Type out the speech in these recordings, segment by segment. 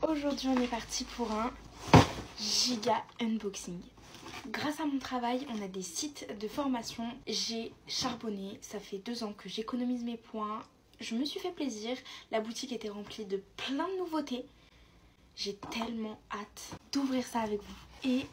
Aujourd'hui on est parti pour un giga unboxing. Grâce à mon travail, on a des sites de formation. J'ai charbonné, ça fait 2 ans que j'économise mes points. Je me suis fait plaisir, la boutique était remplie de plein de nouveautés. J'ai tellement hâte d'ouvrir ça avec vous. Et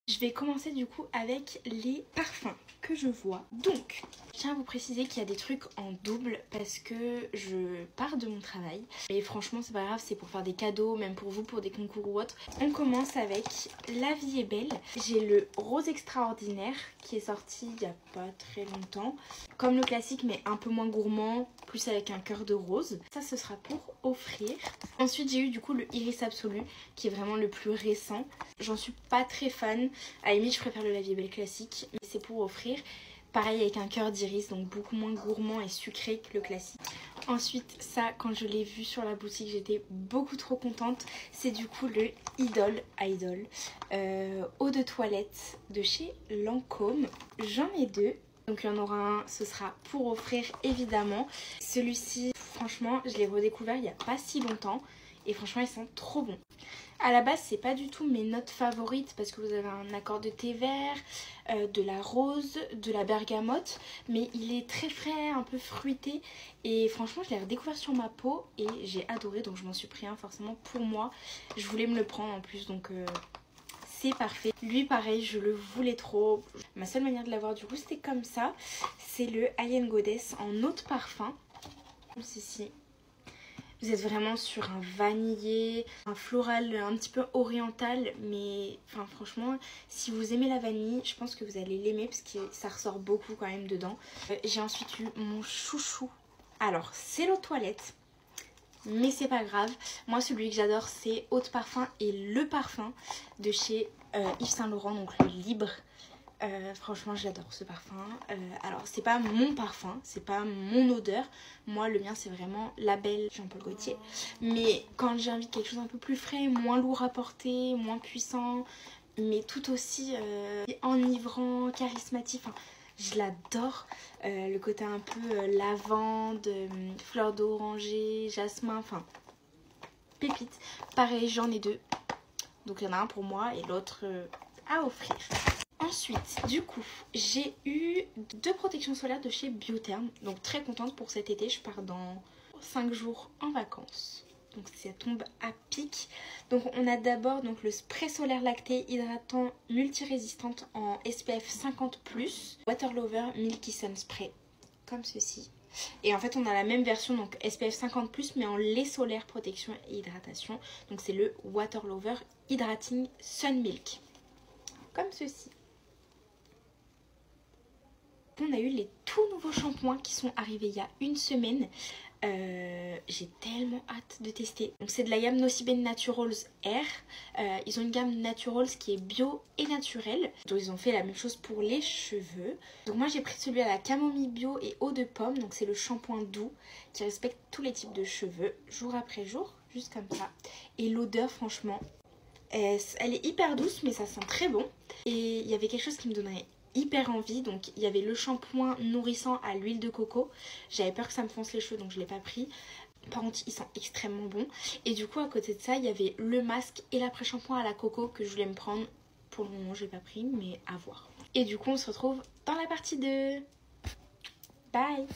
je vais commencer du coup avec les parfums que je vois. Donc, je tiens à vous préciser qu'il y a des trucs en double parce que je pars de mon travail. Et franchement, c'est pas grave, c'est pour faire des cadeaux, même pour vous, pour des concours ou autre. On commence avec La Vie est Belle. J'ai le Rose Extraordinaire qui est sorti il y a pas très longtemps. Comme le classique, mais un peu moins gourmand, plus avec un cœur de rose. Ça, ce sera pour offrir. Ensuite, j'ai eu du coup le Iris Absolu qui est vraiment le plus récent. J'en suis pas très fan. À la limite, je préfère le La Vie est Belle classique, mais c'est pour offrir. Pareil avec un cœur d'iris, donc beaucoup moins gourmand et sucré que le classique. Ensuite, ça, quand je l'ai vu sur la boutique, j'étais beaucoup trop contente. C'est du coup le Idol eau de toilette de chez Lancôme. J'en ai 2. Donc il y en aura un, ce sera pour offrir évidemment. Celui-ci, franchement, je l'ai redécouvert il n'y a pas si longtemps. Et franchement, ils sont trop bons. À la base, c'est pas du tout mes notes favorites parce que vous avez un accord de thé vert, de la rose, de la bergamote. Mais il est très frais, un peu fruité. Et franchement, je l'ai redécouvert sur ma peau et j'ai adoré. Donc je m'en suis pris un forcément pour moi. Je voulais me le prendre en plus, donc c'est parfait. Lui, pareil, je le voulais trop. Ma seule manière de l'avoir du coup, c'était comme ça. C'est le I Goddess en eau de parfum. Comme ceci. Vous êtes vraiment sur un vanillé, un floral un petit peu oriental, mais enfin franchement, si vous aimez la vanille, je pense que vous allez l'aimer parce que ça ressort beaucoup quand même dedans. J'ai ensuite eu mon chouchou. Alors, c'est l'eau de toilette, mais c'est pas grave. Moi, celui que j'adore, c'est Eau de Parfum et le parfum de chez Yves Saint Laurent, donc le Libre. Franchement, j'adore ce parfum. Alors, c'est pas mon parfum, c'est pas mon odeur. Moi, le mien, c'est vraiment La Belle Jean-Paul Gaultier. Mais quand j'ai envie de quelque chose un peu plus frais, moins lourd à porter, moins puissant, mais tout aussi enivrant, charismatique, enfin, je l'adore. Le côté un peu lavande, fleur d'oranger, jasmin, enfin, pépite. Pareil, j'en ai 2. Donc, il y en a un pour moi et l'autre à offrir. Ensuite, du coup, j'ai eu 2 protections solaires de chez Biotherm. Donc très contente pour cet été, je pars dans 5 jours en vacances. Donc ça tombe à pic. Donc on a d'abord donc le spray solaire lacté hydratant multirésistante en SPF 50+. Water Lover Milky Sun Spray, comme ceci. Et en fait on a la même version, donc SPF 50+, mais en lait solaire protection et hydratation. Donc c'est le Water Lover Hydrating Sun Milk, comme ceci. On a eu les tout nouveaux shampoings qui sont arrivés il y a 1 semaine. J'ai tellement hâte de tester. Donc c'est de la gamme Nocibene Naturals Air. Ils ont une gamme Naturals qui est bio et naturelle. Donc ils ont fait la même chose pour les cheveux. Donc moi j'ai pris celui à la camomille bio et eau de pomme. Donc c'est le shampoing doux qui respecte tous les types de cheveux jour après jour, juste comme ça. Et l'odeur, franchement, elle est hyper douce, mais ça sent très bon. Et il y avait quelque chose qui me donnerait hyper envie. Donc il y avait le shampoing nourrissant à l'huile de coco. J'avais peur que ça me fonce les cheveux, donc je ne l'ai pas pris. Par contre, il sent extrêmement bon. Et du coup, à côté de ça, il y avait le masque et l'après-shampoing à la coco que je voulais me prendre. Pour le moment, je n'ai pas pris, mais à voir. Et du coup, on se retrouve dans la partie 2. Bye!